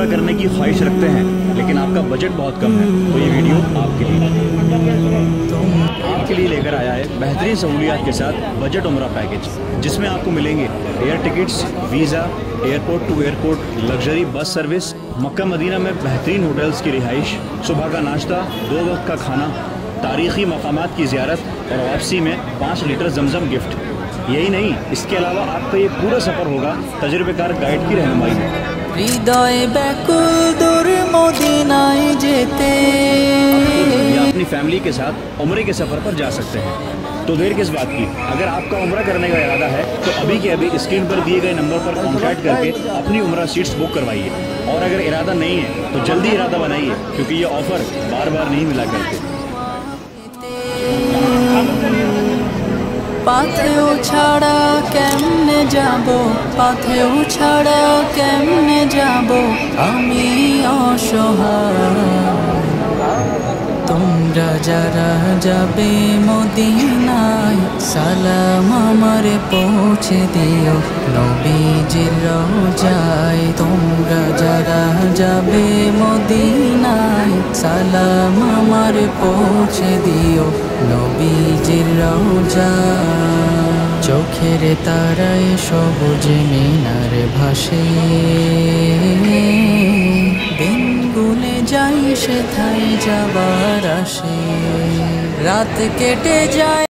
उम्रा करने की ख्वाहिश रखते हैं लेकिन आपका बजट बहुत कम है तो ये वीडियो आपके लिए लेकर आया है बेहतरीन सहूलियात के साथ बजट उम्रा पैकेज, जिसमें आपको मिलेंगे air tickets, visa, airport to airport, luxury bus service, Makkah Madina में बेहतरीन होटल्स की रिहाइश, सुबह का नाश्ता, 2 वक्त का खाना, तारीख़ी मकामात की ज़ियारत और वापसी में 5 लीटर जमजम गिफ्ट। यही नहीं, इसके अलावा आपका ये पूरा सफ़र होगा तजुर्बेकार गाइड की रहनुमाई में। हृदय व्याकुल दूर मदीनाय जेते या अपनी फैमिली के साथ उम्रे के सफ़र पर जा सकते हैं। तो देर किस बात की, अगर आपका उम्रा करने का इरादा है तो अभी के अभी स्क्रीन पर दिए गए नंबर पर कॉन्टैक्ट करके अपनी उम्रा सीट्स बुक करवाइए। और अगर इरादा नहीं है तो जल्दी इरादा बनाइए, क्योंकि ये ऑफ़र बार बार नहीं मिला करते। पाथेओ छाड़ा केमने जाबो, पाथेओ छाड़ा केमने जाबो, आमी असहाय। তোমরা যারা যাবে মদিনায় সালাম আমারে পৌঁছে দিও নবীজির রওজায়। তোমরা যারা যাবে মদিনায় সালাম আমারে পৌঁছে দিও নবীজির রওজায়। চোখের তারায় সবুজ মিনার ভাসে, দিনগুলো যাই সেথায় যাবার আসে, রাত কেটে যায়।